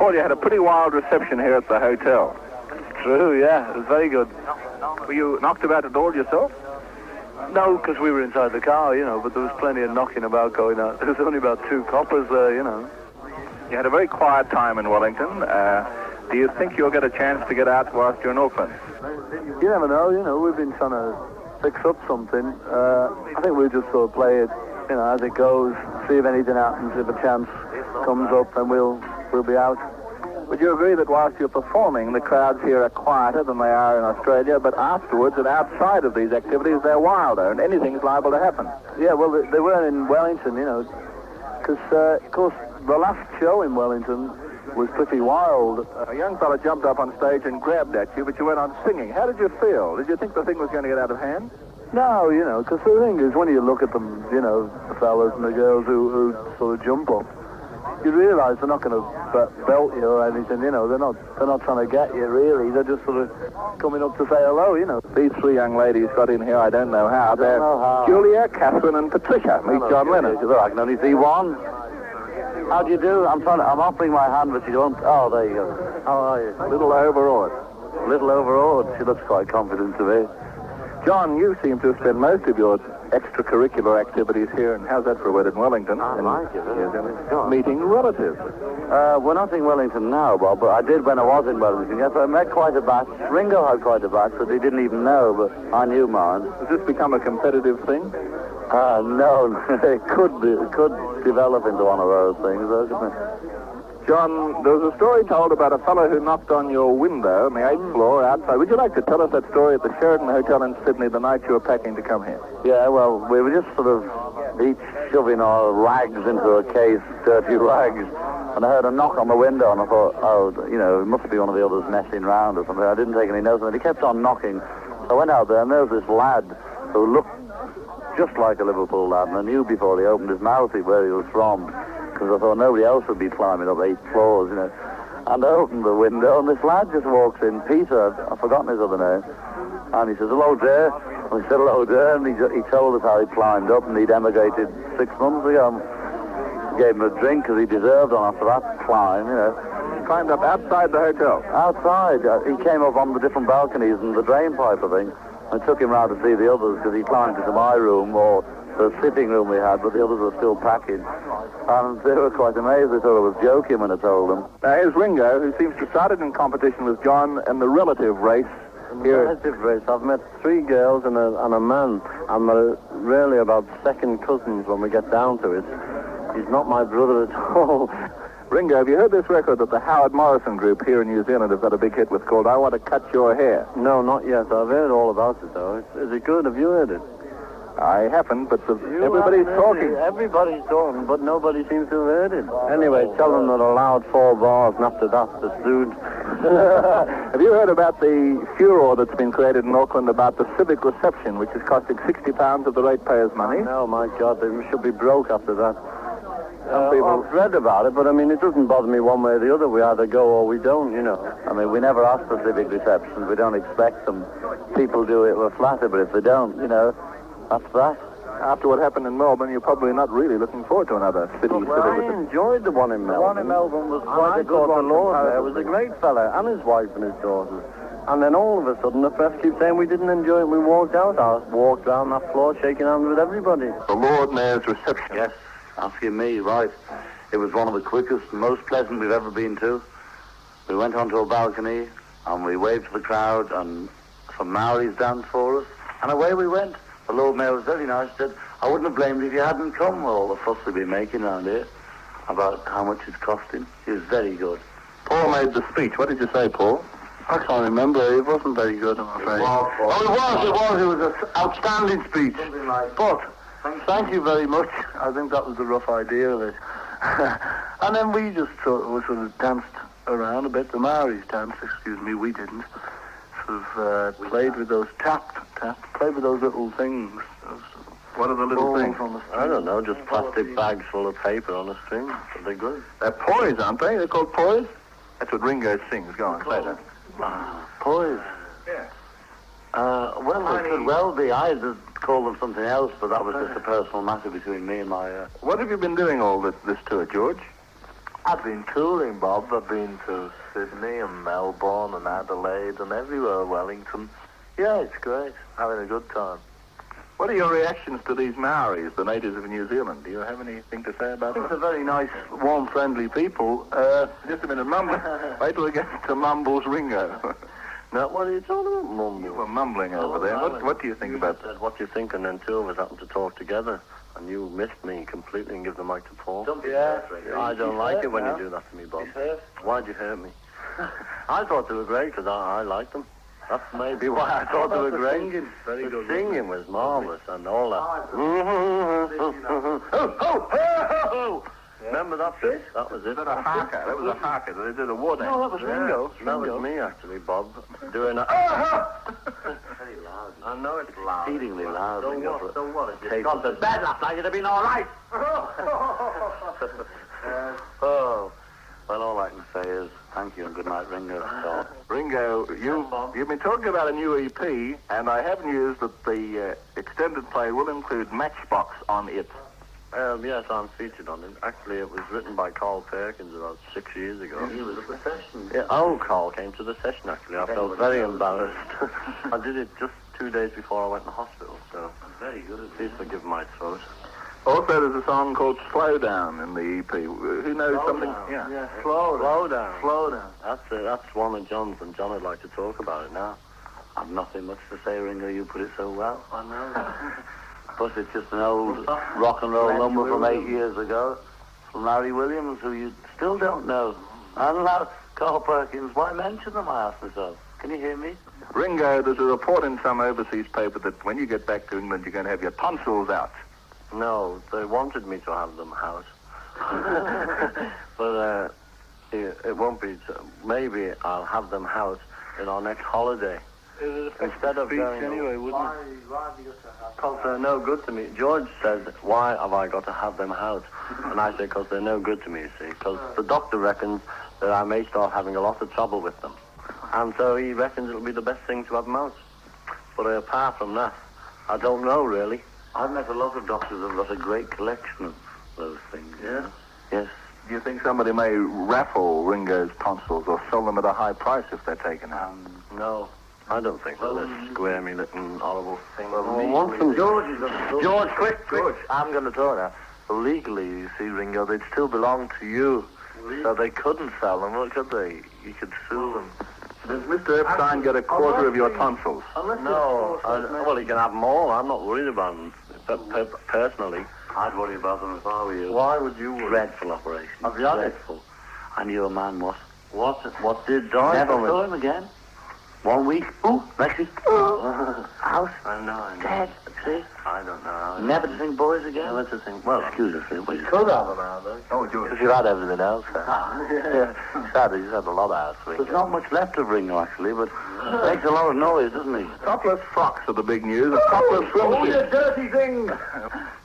Paul, you had a pretty wild reception here at the hotel. True, yeah. It was very good. Were you knocked about at all yourself? No, because we were inside the car, but there was plenty of knocking about going on. There was only about 2 coppers there, You had a very quiet time in Wellington. Do you think you'll get a chance to get out whilst you're in Auckland? You never know, we've been trying to fix up something. I think we'll just sort of play it, as it goes, see if anything happens. If a chance comes up, then we'll be out. Would you agree that whilst you're performing, the crowds here are quieter than they are in Australia, but afterwards and outside of these activities, they're wilder, and anything's liable to happen? Yeah, well, they were in Wellington, because, of course, the last show in Wellington was pretty wild. A young fella jumped up on stage and grabbed at you, but you went on singing. How did you feel? Did you think the thing was going to get out of hand? No, because the thing is, when you look at them, the fellas and the girls who sort of jump up, you realise they're not going to belt you or anything, they're not trying to get you, really. They're just sort of coming up to say hello, These 3 young ladies got in here, I don't know how. They're Julia, Catherine and Patricia. Meet John Lennon. I can only see one. How do you do? I'm offering my hand, but you won't. Oh, there you go. How are you? A little overawed. A little overawed. She looks quite confident to me. John, you seem to have spent most of your extracurricular activities here, and how's that for a word in Wellington? I like it. Meeting relatives. We're not in Wellington now, Bob, but I did when I was in Wellington. Yes, I met quite a batch. Ringo had quite a batch, but he didn't even know, but I knew mine. Has this become a competitive thing? No, it could develop into one of those things, doesn't it? John, there was a story told about a fellow who knocked on your window on the 8th floor outside. Would you like to tell us that story at the Sheraton Hotel in Sydney the night you were packing to come here? Yeah, well, we were just sort of each shoving our rags into a case, dirty rags, and I heard a knock on the window, and I thought, it must be one of the others messing around or something. I didn't take any notice of it. He kept on knocking. So I went out there, and there was this lad who looked just like a Liverpool lad, and I knew before he opened his mouth where he was from, because I thought nobody else would be climbing up 8 floors, And I opened the window, and this lad just walks in, Peter, I've forgotten his other name, and he says, hello, dear. And I said, hello, dear, and he told us how he climbed up, and he'd emigrated 6 months ago. Gave him a drink, because he deserved one after that climb, He climbed up outside the hotel? Outside. He came up on the different balconies and the drain pipe, I think. I took him round to see the others, because he climbed into my room, or the sitting room we had, but the others were still packing. And they were quite amazed. They thought I was joking when I told them. Now, here's Ringo, who seems to have started in competition with John in the relative race. Relative race. I've met 3 girls and a man, and they're really about second cousins when we get down to it. He's not my brother at all. Ringo, have you heard this record that the Howard Morrison group here in New Zealand have got a big hit with called I Want to Cut Your Hair? No, not yet. I've heard all about it, though. Is it good? Have you heard it? I haven't, but everybody's talking. Everybody's talking, but nobody seems to have heard it. Anyway, tell them they're allowed 4 bars, and after that, they're sued. Have you heard about the furor that's been created in Auckland about the civic reception, which is costing £60 of the ratepayers' money? No, my God, they should be broke after that. I've read about it, but it doesn't bother me one way or the other. We either go or we don't, we never ask for civic receptions. We don't expect them. People do it, we're flattered, but if they don't, that's that. After what happened in Melbourne, you're probably not really looking forward to another city civic reception. I enjoyed the one in Melbourne. The one in Melbourne was quite a good one. The Lord there was a great fella, and his wife and his daughters. And then all of a sudden, the press keeps saying we didn't enjoy it. We walked out. I walked down that floor shaking hands with everybody. The Lord Mayor's reception. Yes. Asking me, right. It was one of the quickest, most pleasant we've ever been to. We went onto a balcony, and we waved to the crowd, and some Maoris danced for us, and away we went. The Lord Mayor was very nice. He said, I wouldn't have blamed you if you hadn't come. Well, all the fuss we've been making around here about how much it's costing. He was very good. Paul made the speech. What did you say, Paul? I can't remember. It wasn't very good, I'm afraid. It was. It was an outstanding speech. But thank you very much. I think that was the rough idea of it. And then we just sort of danced around a bit. The Maoris danced, we didn't. Sort of played with those played with those little things. What are the little things on the string? I don't know, just plastic bags full of paper on a string. But they're good. They're poise, aren't they? They're called poise? That's what Ringo sings. Go on, say that. Poise? Yeah. Well, it could well be. I had called them something else, but that was just a personal matter between me and my... What have you been doing all this tour, George? I've been touring, Bob. I've been to Sydney and Melbourne and Adelaide and everywhere, Wellington. Yeah, it's great. Having a good time. What are your reactions to these Maoris, the natives of New Zealand? Do you have anything to say about I think them? they're very nice, warm, friendly people. Just a minute, Mumble. Wait till we get to Mumble's Ringo. Now, what are you talking about, Mumble? You were mumbling over there. What do you think about that? Said, what do you think? And then two of us happened to talk together. And you missed me completely and give the mic to Paul. I don't like it when you do that to me, Bob. Why'd you hurt me? I thought they were great because I liked them. That's maybe why I thought they were great. Singing, very good. Singing was marvellous and all that. Remember that bit? That was it. That was a haka. They did a war dance. No, that was Ringo. That was me, actually, Bob, doing that. Very loud. I know it's loud. Exceedingly loud. So what? If you'd gone to bed last night, you'd have been all right. Oh. Well, all I can say is thank you and good night, Ringo. So, Ringo, you've been talking about a new EP, and I have news that the extended play will include Matchbox on it. yes, I'm featured on it. Actually, it was written by Carl Perkins about 6 years ago. He was at the session. Yeah, Carl came to the session, actually. I felt very embarrassed. I did it just 2 days before I went to hospital, so Very good. please forgive my throat. Also, there's a song called Slow Down in the EP. Who knows something? Down. Yeah. Slow down. Slow Down. That's it. That's one of John's, and John would like to talk about it now. I've nothing much to say, Ringo. You put it so well. I know. But it's just an old rock and roll number from 8 years ago from Larry Williams, who you still don't know. And Carl Perkins, why mention them, I ask myself. Can you hear me? Ringo, there's a report in some overseas paper that when you get back to England, you're going to have your tonsils out. No, they wanted me to have them out. But it won't be. Maybe I'll have them out in our next holiday. Instead of going anyway, wouldn't it? Because they're no good to me. George said, why have I got to have them out? And I said, because they're no good to me, you see. Because the doctor reckons that I may start having a lot of trouble with them. And so he reckons it'll be the best thing to have them out. But apart from that, I don't know, really. I've met a lot of doctors who've got a great collection of those things. Yeah? Yes. Do you think somebody may raffle Ringo's tonsils or sell them at a high price if they're taken out? No, I don't think so. This squirmy little horrible thing. George, quick. I'm going to talk now. Well, legally, you see, Ringo, they'd still belong to you. So they couldn't sell them, could they? You could sue them. Does Mr. Epstein get a quarter of your tonsils? No, well, he can have more. I'm not worried about them, personally. I'd worry about them if I were you. Why would you worry? Dreadful operation. Have you had it? Dreadful. I knew a man what? What did die Never from saw it? him again. 1 week. Ooh, Lexi. House. I know. Dead. See? I don't know. Never to think boys again. Never to think. Well, Excuse us, we could have them out, though. Oh, George. Because you've had everything else. Sad, he's had a lot out. There's not much left of Ringo, actually, but makes a lot of noise, doesn't he? Topless frocks are the big news. A topless swimsuit. dirty thing!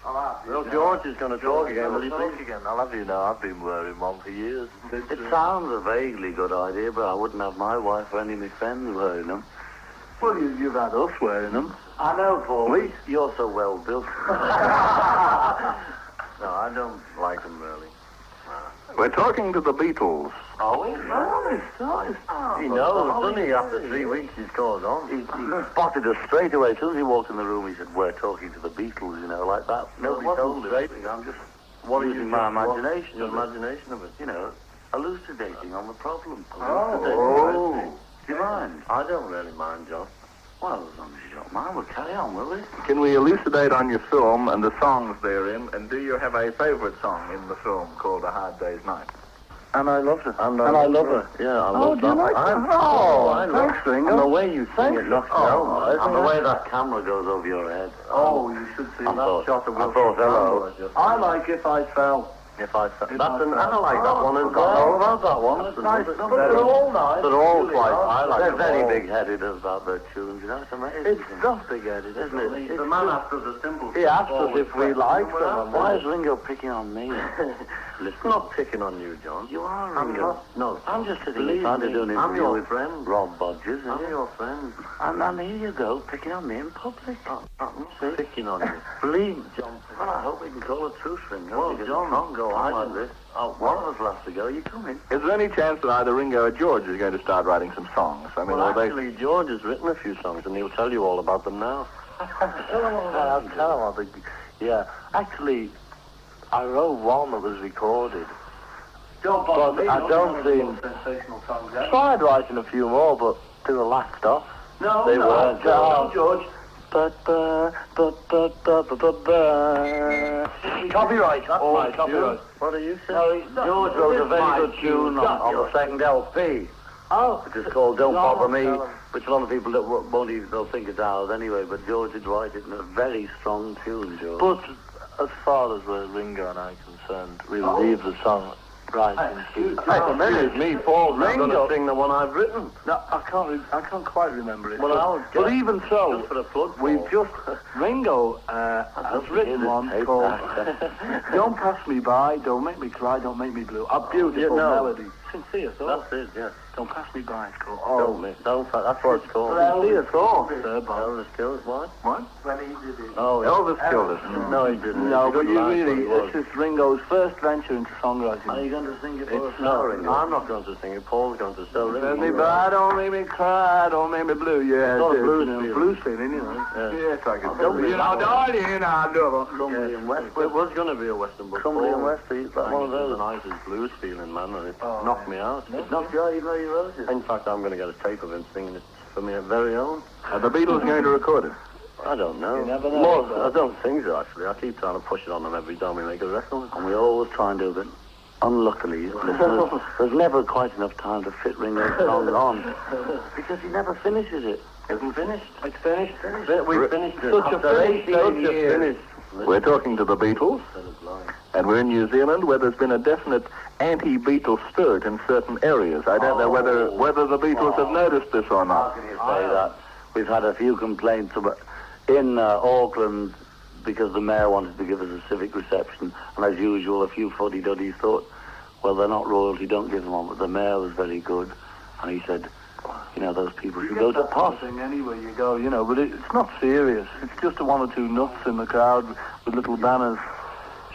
Well, George is going to talk again. Will he please? Again. I'll have you know, I've been wearing one for years. It sounds a vaguely good idea, but I wouldn't have my wife or any of my friends wearing them. Well, you've had us wearing them. I know, Paul. You're so well built. No, I don't like them, really. We're talking to the Beatles. Are we? He knows, doesn't he? After 3 weeks, he's called on. He spotted us straight away. As soon as he walked in the room, he said, we're talking to the Beatles, you know, like that. Nobody told him. I'm just using my imagination. Your imagination of it. You know, elucidating on the problem. Oh. Do you mind? I don't really mind, John. Well, as long as you don't mind, we'll carry on, will we? Can we elucidate on your film and the songs therein? And do you have a favourite song in the film called A Hard Day's Night? And I loved it. And I love her. Yeah, I love that. do you like that? I love thanks, Ringo. And the way you sing it knocks me out. And the way that camera goes over your head. Oh, you should see I that thought- shot of I Wilfred thought, hello. Campbell. I like If I Fell. If I Fell. That's an, I like that one as well. All about that one. It's nice. But they're all nice. They're all Really quite. are. I like They're them very all. big-headed about their tunes. You know, it's amazing. It's not big-headed, isn't it? The man after the simple. He asked us if we liked them. Why is Ringo picking on me? Listen. I'm not picking on you, John. You are, I'm Ringo. not. No, I'm just sitting believe here trying to me, do an I'm interview your with friend. Rob Bodgers. I'm your friend. And here you go, picking on me in public. I'm not picking on you. Believe me, John. Well, I hope we can call a truce, Ringo. Well, because John, it can't go on I like didn't- this. One of us will have to go. You come in. Is there any chance that either Ringo or George is going to start writing some songs? I mean, Well, are they... actually, George has written a few songs, and he'll tell you all about them now. I'll tell him. Yeah, actually, I wrote one that was recorded. But I don't think... sensational songs. Tried writing a few more, but they were laughed off. No, They weren't, no, George. Copyright, that's my copyright. What are you saying? No, George wrote a very good tune on the second LP, Oh, which is called Don't No, Bother Me, tell 'em. which a lot of people won't even they'll think it's ours anyway, but George did write it in a very strong tune, George. but as far as where Ringo and I are concerned, we'll leave the song right in Excuse me, Paul's not going to sing the one I've written. No, I can't quite remember it. Well, I'll but get- even so, Just for the plug, we've Paul. just Ringo has written one called "Don't Pass Me By, Don't Make Me Cry, Don't Make Me Blue." A beautiful melody, sincere thought. That's it, yes. Don't pass me by, it's called. That's what it's called. Sincere thought, sir, Bob. Elvis killed what? What? Oh, Elvis killed us. No, he didn't. No, He but didn't you like really, what it this is Ringo's first venture into Are songwriting. you going to sing it for us now, No, Ringo? I'm not going to sing it. Paul's going to sing it. Pass me by, don't make me cry, don't make me blue. Yeah, It's all it's, blues you know, feeling. blues feeling, you know. Yes, I can Don't be you know, darling, I love her. Crumbly and West. It was going to be a Western, but Crumbly and Paul West, he's like one of the those. nicest blues feeling, man, and it knocked me out. It's not sure you know you wrote it. In fact, I'm going to get a tape of him singing it for me very own. Are the Beatles going to record it? I don't know. You never know. More, I don't think so, actually. I keep trying to push it on them every time we make a record. And we always try and do it. Unluckily, listeners, there's never quite enough time to fit Ringo's songs on because he never finishes it. Isn't finished? It's finished. We finished it. Such a After finish, 18 years. finish. We're talking to the Beatles, and we're in New Zealand, where there's been a definite anti-Beatle spirit in certain areas. I don't know whether the Beatles have noticed this or How not. can you say that? We've had a few complaints about, in Auckland because the mayor wanted to give us a civic reception, and as usual, a few fuddy-duddies thought, well, they're not royalty, don't give them one. But the mayor was very good, and he said, you know, those people should go to pot. Anywhere you go, you know, but it's not serious. It's just one or two nuts in the crowd with little banners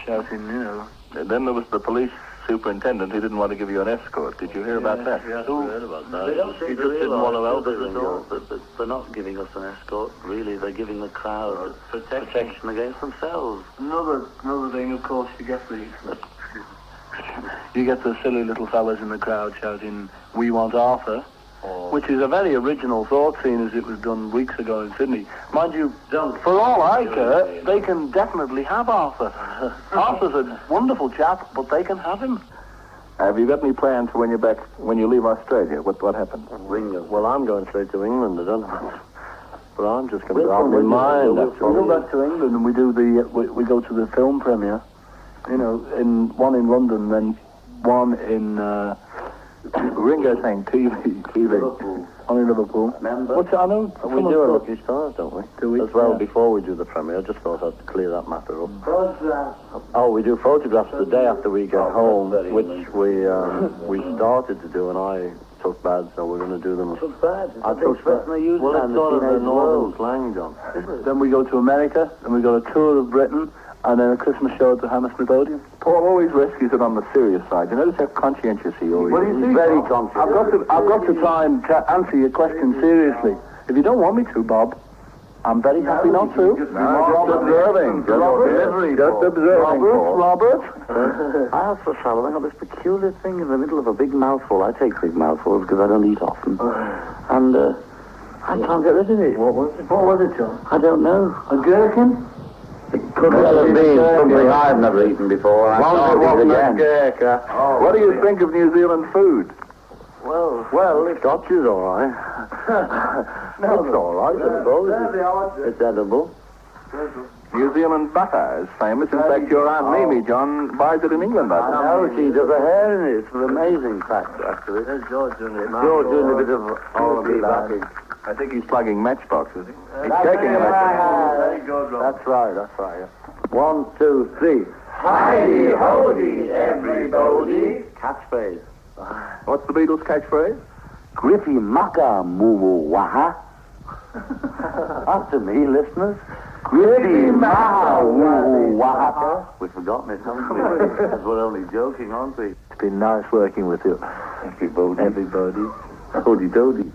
shouting, you know. And then there was the police superintendent who didn't want to give you an escort. Did you hear about that? Yes, we heard about that. They don't He seem just to didn't want to help us realise at all. that they're not giving us an escort, really. They're giving the crowd protection against themselves. Another thing, of course, you get the silly little fellas in the crowd shouting, "We want Arthur," which is a very original thought, seeing as it was done weeks ago in Sydney. Mind you, for all I care, they can definitely have Arthur. Arthur's a wonderful chap, but they can have him. Have you got any plans for when you're back, when you leave Australia? What happened? Ringo. Well, I'm going straight to England, I don't know. But I'm just going to We'll go out come my with you. mind, We'll actually. We go back to England and we do we go to the film premiere. You know, one in London, then one in Ringo saying TV. one in Liverpool. Remember? What's I know? We do a Lucky Stars, don't we? Do we? As well, Yeah. before we do the premiere, I just thought I'd clear that matter up. Oh, we do photographs the day after we get home, which we started to do, and I took bad, so we're going to do them. I took bad. Well, it's sort of the northern slang, John. Then we go to America, and we go a tour of Britain, and then a Christmas show at the Hammersmith Odeon. Paul always rescues it on the serious side. You notice how conscientious he always What do is. you think? Very conscious. I've got to try and answer your question seriously. If you don't want me to, Bob, I'm very happy not to. Just observing. Just observing, Paul. Robert. I asked for salad. I got this peculiar thing in the middle of a big mouthful. I take big mouthfuls because I don't eat often. And I can't get rid of it. What was it, John? I don't know. A gherkin? It could well have been something I've never eaten before. I can't eat it again. What do you think of New Zealand food? Well, it's Scotch is all right. No, It's all right, I suppose. It's edible. New Zealand butter is famous. In fact, your Aunt Mimi, John, buys it in England, I think. No, she does a hair in it. It's an amazing fact, actually. There's George doing it. George doing a bit of R&B backing. I think he's plugging Matchbox, is he? He's taking a Matchbox. Very good, Robert. That's right, yeah. 1, 2, 3. Hi, howdy, everybody. Catchphrase. What's the Beatles' catchphrase? Griffy Maka Muwu Waha. After me, listeners. Griffy Maka Muwu Waha. We've forgotten it, haven't we? Because we're only joking, aren't we? It's been nice working with you. Everybody. Everybody. Howdy doody.